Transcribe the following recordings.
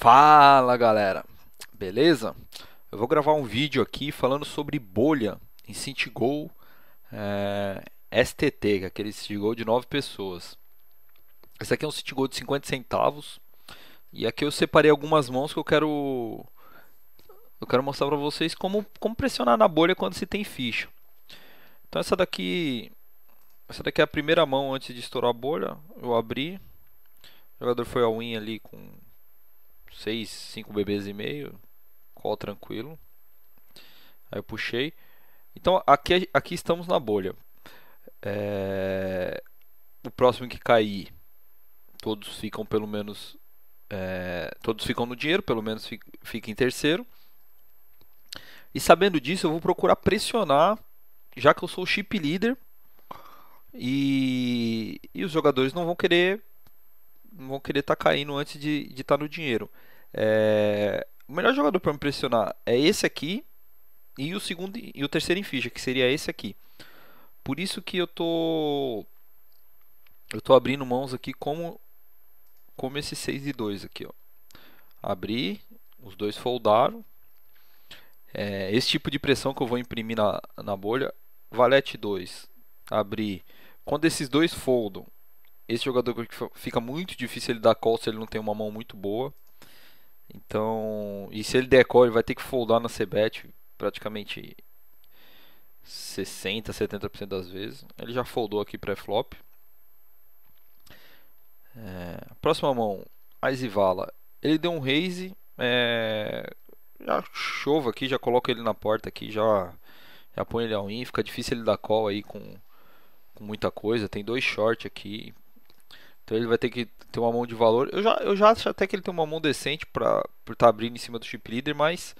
Fala galera, beleza? Eu vou gravar um vídeo aqui falando sobre bolha em Citigo STT, que é aquele Citigo de 9 pessoas. Esse aqui é um Citigo de 50 centavos e aqui eu separei algumas mãos que eu quero mostrar para vocês como pressionar na bolha quando se tem ficha. Então essa daqui é a primeira mão antes de estourar a bolha. Eu abri, o jogador foi all in ali com 6, 5 bebês e meio, call tranquilo. Aí eu puxei. Então aqui estamos na bolha. O próximo que cair, todos ficam pelo menos. Todos ficam no dinheiro, pelo menos fica em terceiro. E sabendo disso, eu vou procurar pressionar, já que eu sou o chip leader. E os jogadores não vão querer estar caindo antes de estar no dinheiro. O melhor jogador para me pressionar é esse aqui. E o segundo e o terceiro em ficha, que seria esse aqui. Por isso que eu tô abrindo mãos aqui como esse 6 e 2 aqui, ó. Abri, os dois foldaram. Esse tipo de pressão que eu vou imprimir na bolha. Valete 2, abri. Quando esses dois foldam, esse jogador fica muito difícil ele dar call se ele não tem uma mão muito boa. Então, e se ele der call, ele vai ter que foldar na c-bet praticamente 60, 70% das vezes. Ele já foldou aqui pré-flop. Próxima mão, Ice Vala. Ele deu um raise. Já chova aqui, já coloca ele na porta aqui, já põe ele all-in. Fica difícil ele dar call aí com muita coisa. Tem dois short aqui. Então ele vai ter que ter uma mão de valor. Eu já acho até que ele tem uma mão decente por estar abrindo em cima do chip leader, mas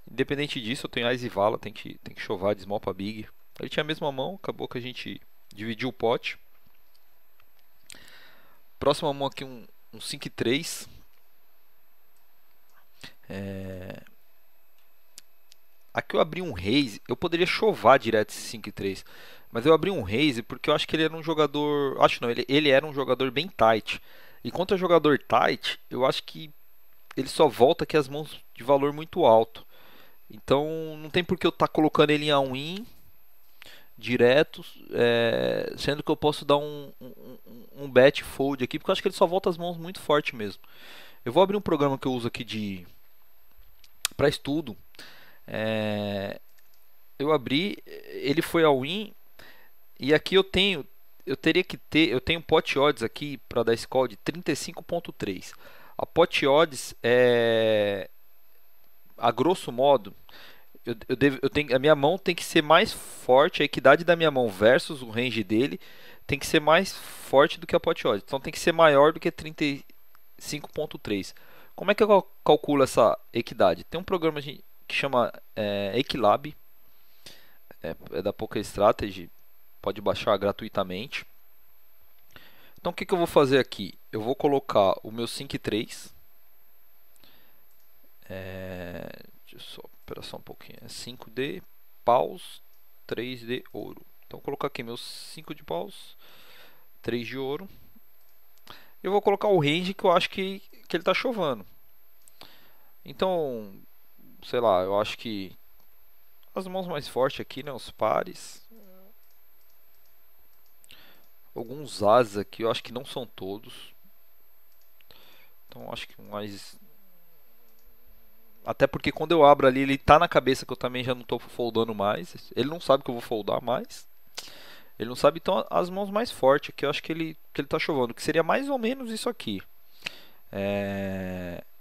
independente disso, eu tenho Ice Vala, tem que chovar de small pra big. Ele tinha a mesma mão, acabou que a gente dividiu o pote. Próxima mão aqui, um 5 e 3. Aqui eu abri um raise, eu poderia chovar direto esse 5 e 3. Mas eu abri um raise porque eu acho que ele era um jogador. Acho não, ele era um jogador bem tight. E contra jogador tight, eu acho que ele só volta aqui as mãos de valor muito alto. Então não tem por que eu estar colocando ele em all-in direto, sendo que eu posso dar um bet fold aqui, porque eu acho que ele só volta as mãos muito forte mesmo. Eu vou abrir um programa que eu uso aqui para estudo. Eu abri, ele foi all-in e aqui eu tenho pot odds aqui para dar esse call de 35.3. A pot odds a grosso modo, a minha mão tem que ser mais forte, a equidade da minha mão versus o range dele tem que ser mais forte do que a pot odds. Então tem que ser maior do que 35.3. Como é que eu calculo essa equidade? Tem um programa que chama Equilab, é da Poker Strategy, pode baixar gratuitamente. Então o que eu vou fazer aqui? Eu vou colocar o meu 5 e 3. Deixa eu só esperar só um pouquinho. 5 de paus, 3 de ouro. Então vou colocar aqui meus 5 de paus, 3 de ouro. Eu vou colocar o range que eu acho que ele está chovando. Então, sei lá, eu acho que as mãos mais fortes aqui, né, os pares. Alguns ases aqui, eu acho que não são todos. Então acho que mais. Até porque quando eu abro ali, ele tá na cabeça que eu também já não tô foldando mais. Ele não sabe que eu vou foldar mais. Ele não sabe, então as mãos mais fortes aqui, eu acho que ele tá chovando. Que seria mais ou menos isso aqui.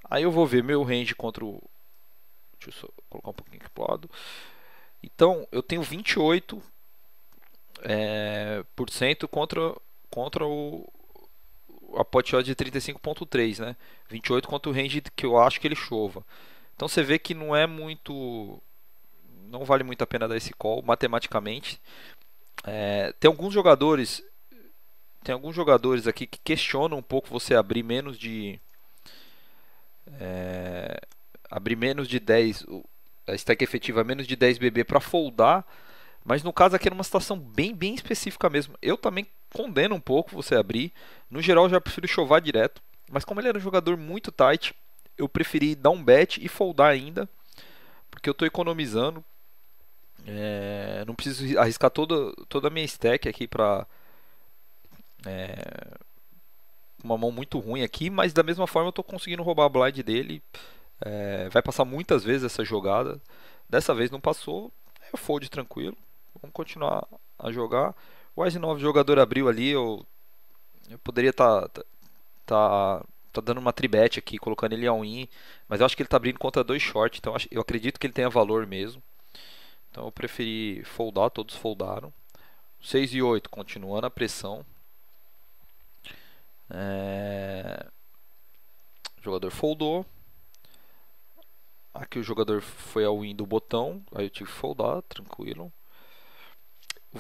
Aí eu vou ver meu range contra o. Deixa eu só colocar um pouquinho aqui pro lado. Então eu tenho 28% por cento contra a pot odd de 35.3, né? 28 contra o range que eu acho que ele chova. Então você vê que não é muito, não vale muito a pena dar esse call matematicamente. Tem alguns jogadores aqui que questionam um pouco você abrir menos de 10, a stack efetiva menos de 10 BB para foldar. Mas no caso aqui é uma situação bem específica mesmo. Eu também condeno um pouco você abrir. No geral eu já prefiro chovar direto. Mas como ele era um jogador muito tight, eu preferi dar um bet e foldar ainda, porque eu tô economizando. Não preciso arriscar toda a minha stack aqui pra uma mão muito ruim aqui, mas da mesma forma eu tô conseguindo roubar a blind dele. Vai passar muitas vezes essa jogada. Dessa vez não passou, eu fold tranquilo. Vamos continuar a jogar. O Wise 9 jogador abriu ali, eu poderia tá dando uma tribet aqui, colocando ele all-in, mas eu acho que ele tá abrindo contra dois short, então eu acredito que ele tenha valor mesmo. Então eu preferi foldar, todos foldaram. 6 e 8, continuando a pressão. O jogador foldou. Aqui o jogador foi ao win do botão, aí eu tive que foldar, tranquilo.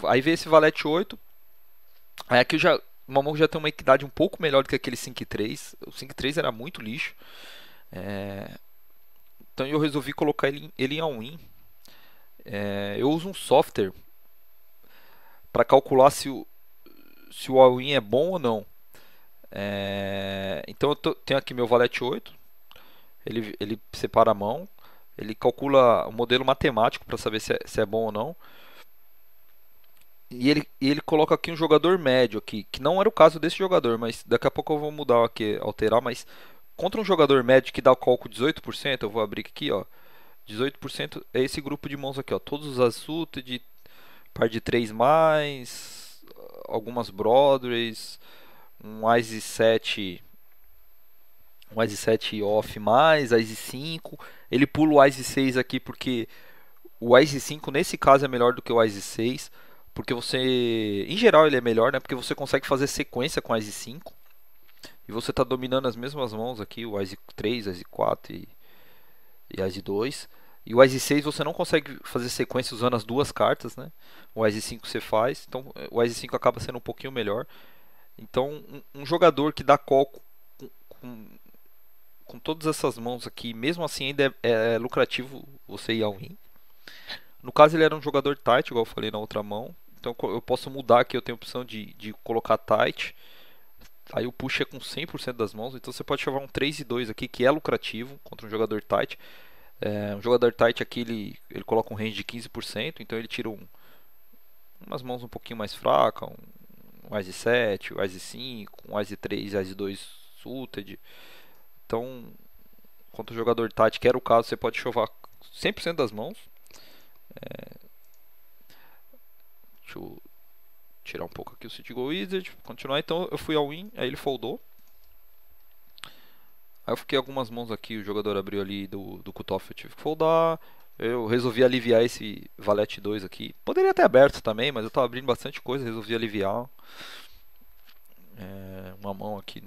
Aí veio esse valete 8. Aí aqui o Mamão já tem uma equidade um pouco melhor do que aquele 5-3. O 5-3 era muito lixo. Então eu resolvi colocar ele em all-in. Eu uso um software para calcular se o all-in é bom ou não. Então eu tenho aqui meu valete 8. Ele separa a mão. Ele calcula o modelo matemático para saber se é bom ou não. E ele coloca aqui um jogador médio aqui, que não era o caso desse jogador, mas daqui a pouco eu vou mudar aqui, alterar, mas contra um jogador médio que dá o cálculo 18%, eu vou abrir aqui, ó. 18% é esse grupo de mãos aqui, ó. Todos os Azulted, par de 3 mais, algumas Broadways, um Ice 7, um Ice 7 off mais, Ice 5. Ele pula o Ice 6 aqui porque o Ice 5 nesse caso é melhor do que o Ice 6. Porque você, em geral ele é melhor, né? Porque você consegue fazer sequência com o Ice 5. E você está dominando as mesmas mãos aqui, o Ice 3, Ice 4 e Ice 2. E o Ice 6 você não consegue fazer sequência usando as duas cartas, né? O Ice 5 você faz, então o Ice 5 acaba sendo um pouquinho melhor. Então um jogador que dá call com, com todas essas mãos aqui, mesmo assim ainda é lucrativo você ir ao win. No caso ele era um jogador tight, igual eu falei na outra mão. Então eu posso mudar aqui, eu tenho a opção de colocar tight. Aí o push é com 100% das mãos. Então você pode chamar um 3 e 2 aqui, que é lucrativo contra um jogador tight. Um jogador tight aqui ele coloca um range de 15%. Então ele tira umas mãos um pouquinho mais fracas. Um Ice 7, um Ice 5, um Ice 3, Ice 2 suited. Então, contra o jogador tight, que era o caso, você pode chovar 100% das mãos. Deixa eu tirar um pouco aqui o City Go Wizard. Continuar, então eu fui ao win, aí ele foldou. Aí eu fiquei algumas mãos aqui, o jogador abriu ali do cutoff, eu tive que foldar. Eu resolvi aliviar esse valete 2 aqui. Poderia ter aberto também, mas eu tava abrindo bastante coisa, resolvi aliviar. Uma mão aqui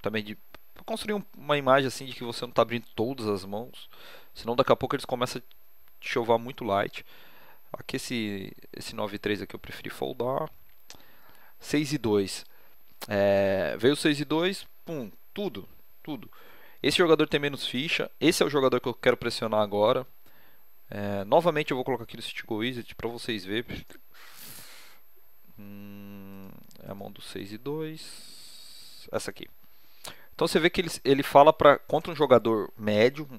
também de construir uma imagem assim de que você não tá abrindo todas as mãos. Senão daqui a pouco eles começam a chovar muito light. Aqui esse 9-3 aqui eu preferi foldar. 6 e 2. Veio 6 e 2. Pum, tudo. Esse jogador tem menos ficha. Esse é o jogador que eu quero pressionar agora. Novamente eu vou colocar aqui no City Go Wizard para vocês verem. É a mão do 6 e 2. Essa aqui. Então você vê que ele fala contra um jogador médio,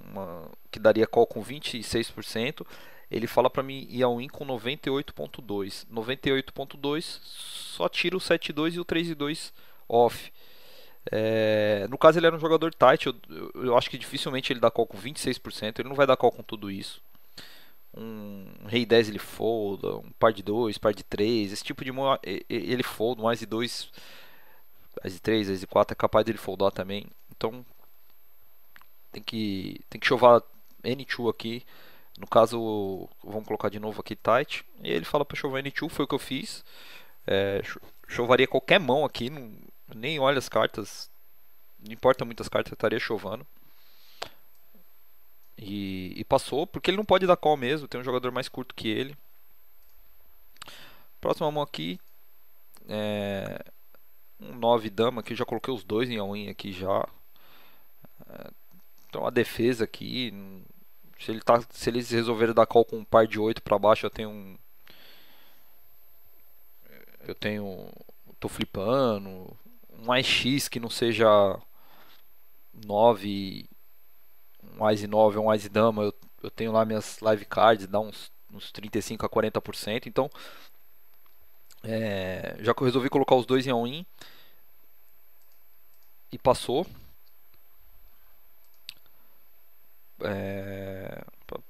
que daria call com 26%. Ele fala para mim ir ao win com 98.2. 98.2 só tira o 7-2 e o 3-2 off. No caso ele era um jogador tight, eu acho que dificilmente ele dá call com 26%, ele não vai dar call com tudo isso. Um rei 10 ele folda, um par de 2, par de 3, esse tipo de mão ele folda, um as de 2, as de 3, as de 4 é capaz dele foldar também. Então tem que chovar N2 aqui. No caso, vamos colocar de novo aqui tight. E ele fala para chovar N2, foi o que eu fiz. Chovaria qualquer mão aqui, nem olha as cartas. Não importa muitas cartas, eu estaria chovando. E passou, porque ele não pode dar call mesmo, tem um jogador mais curto que ele. Próxima mão aqui. Um 9 dama aqui, já coloquei os dois em all-in aqui já. Então a defesa aqui. Se eles resolverem dar call com um par de 8 para baixo, eu tenho. Tô flipando. Um AX que não seja 9 um Ice 9 ou um Ice Dama, eu tenho lá minhas live cards, dá uns 35 a 40%. Então, já que eu resolvi colocar os dois em all-in e passou.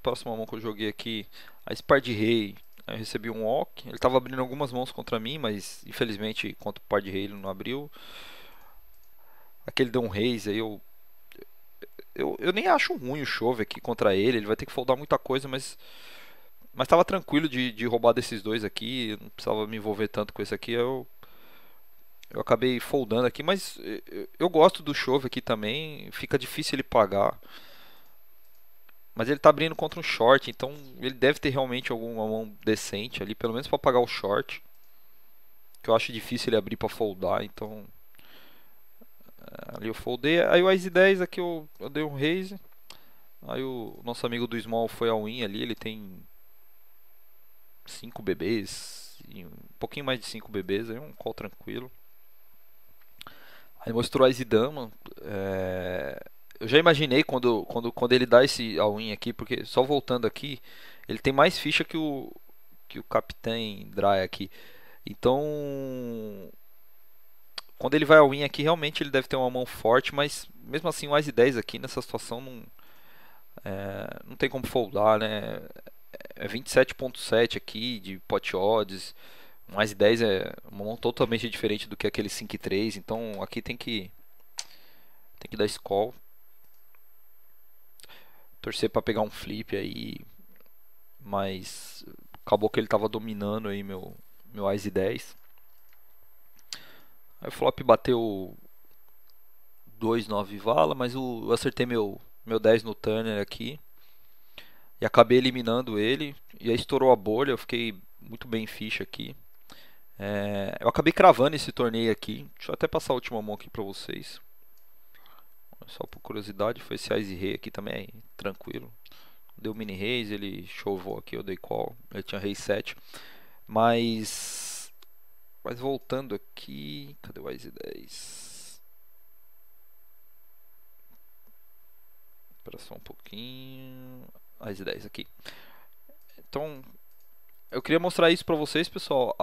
Próxima mão que eu joguei aqui, a Spar de Rei. Eu recebi um walk. Ele estava abrindo algumas mãos contra mim, mas infelizmente contra o Par de Rei ele não abriu. Aquele deu um Reis aí eu nem acho ruim o Chove aqui contra ele. Ele vai ter que foldar muita coisa, mas tava tranquilo de roubar desses dois aqui. Eu não precisava me envolver tanto com esse aqui. Eu acabei foldando aqui, mas eu gosto do Chove aqui também. Fica difícil ele pagar. Mas ele tá abrindo contra um short, então ele deve ter realmente alguma mão decente ali, pelo menos para pagar o short. Que eu acho difícil ele abrir para foldar, então ali eu foldei. Aí o Ice 10 aqui eu dei um raise. Aí o nosso amigo do Small foi ao win ali, ele tem 5 bebês, um pouquinho mais de 5 bebês, aí um call tranquilo. Aí mostrou Ice Dama. Eu já imaginei quando ele dá esse all-in aqui, porque só voltando aqui, ele tem mais ficha que o Capitão Dry aqui. Então, quando ele vai all-in aqui, realmente ele deve ter uma mão forte, mas mesmo assim o Ice 10 aqui nessa situação não tem como foldar, né? É 27.7 aqui de pot odds. Um Ice 10 é uma mão totalmente diferente do que aquele 5-3, então aqui tem que dar call. Torcer para pegar um flip aí, mas acabou que ele tava dominando aí meu Ice 10. Aí o flop bateu 2-9 vala, mas eu acertei meu 10 no Turner aqui e acabei eliminando ele. E aí estourou a bolha, eu fiquei muito bem em ficha aqui. Eu acabei cravando esse torneio aqui. Deixa eu até passar a última mão aqui pra vocês. Só por curiosidade, foi esse Ice Rei aqui também, tranquilo. Deu mini raise, ele chovou aqui, eu dei call. Ele tinha rei 7. Mas voltando aqui, cadê o Ice 10? Espera só um pouquinho. Ice 10 aqui. Então, eu queria mostrar isso pra vocês, pessoal.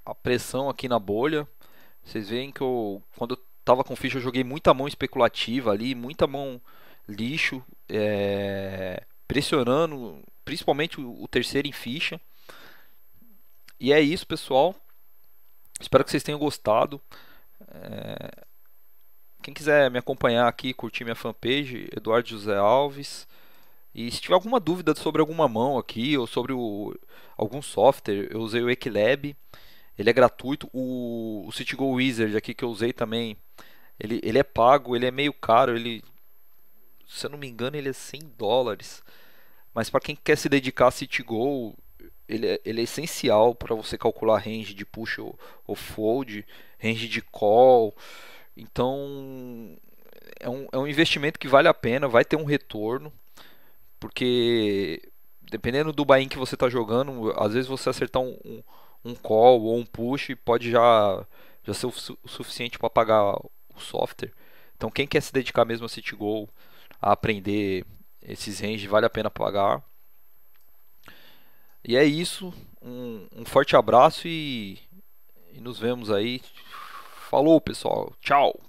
A pressão aqui na bolha. Vocês veem que quando eu tava com ficha, eu joguei muita mão especulativa ali, muita mão lixo, pressionando, principalmente o terceiro em ficha. E é isso, pessoal. Espero que vocês tenham gostado. Quem quiser me acompanhar aqui, curtir minha fanpage, Eduardo José Alves. E se tiver alguma dúvida sobre alguma mão aqui ou sobre algum software, eu usei o Equilab. Ele é gratuito. O CityGo Wizard aqui que eu usei também, ele é pago, ele é meio caro. Se eu não me engano, ele é US$ 100. Mas para quem quer se dedicar a CityGo, ele é essencial para você calcular range de push ou fold, range de call. Então é um investimento que vale a pena, vai ter um retorno, porque dependendo do buy-in que você está jogando, às vezes você acertar um call ou um push pode já ser o suficiente para pagar o software. Então quem quer se dedicar mesmo a CityGo, a aprender esses ranges, vale a pena pagar. E é isso, um forte abraço e nos vemos aí. Falou, pessoal, tchau.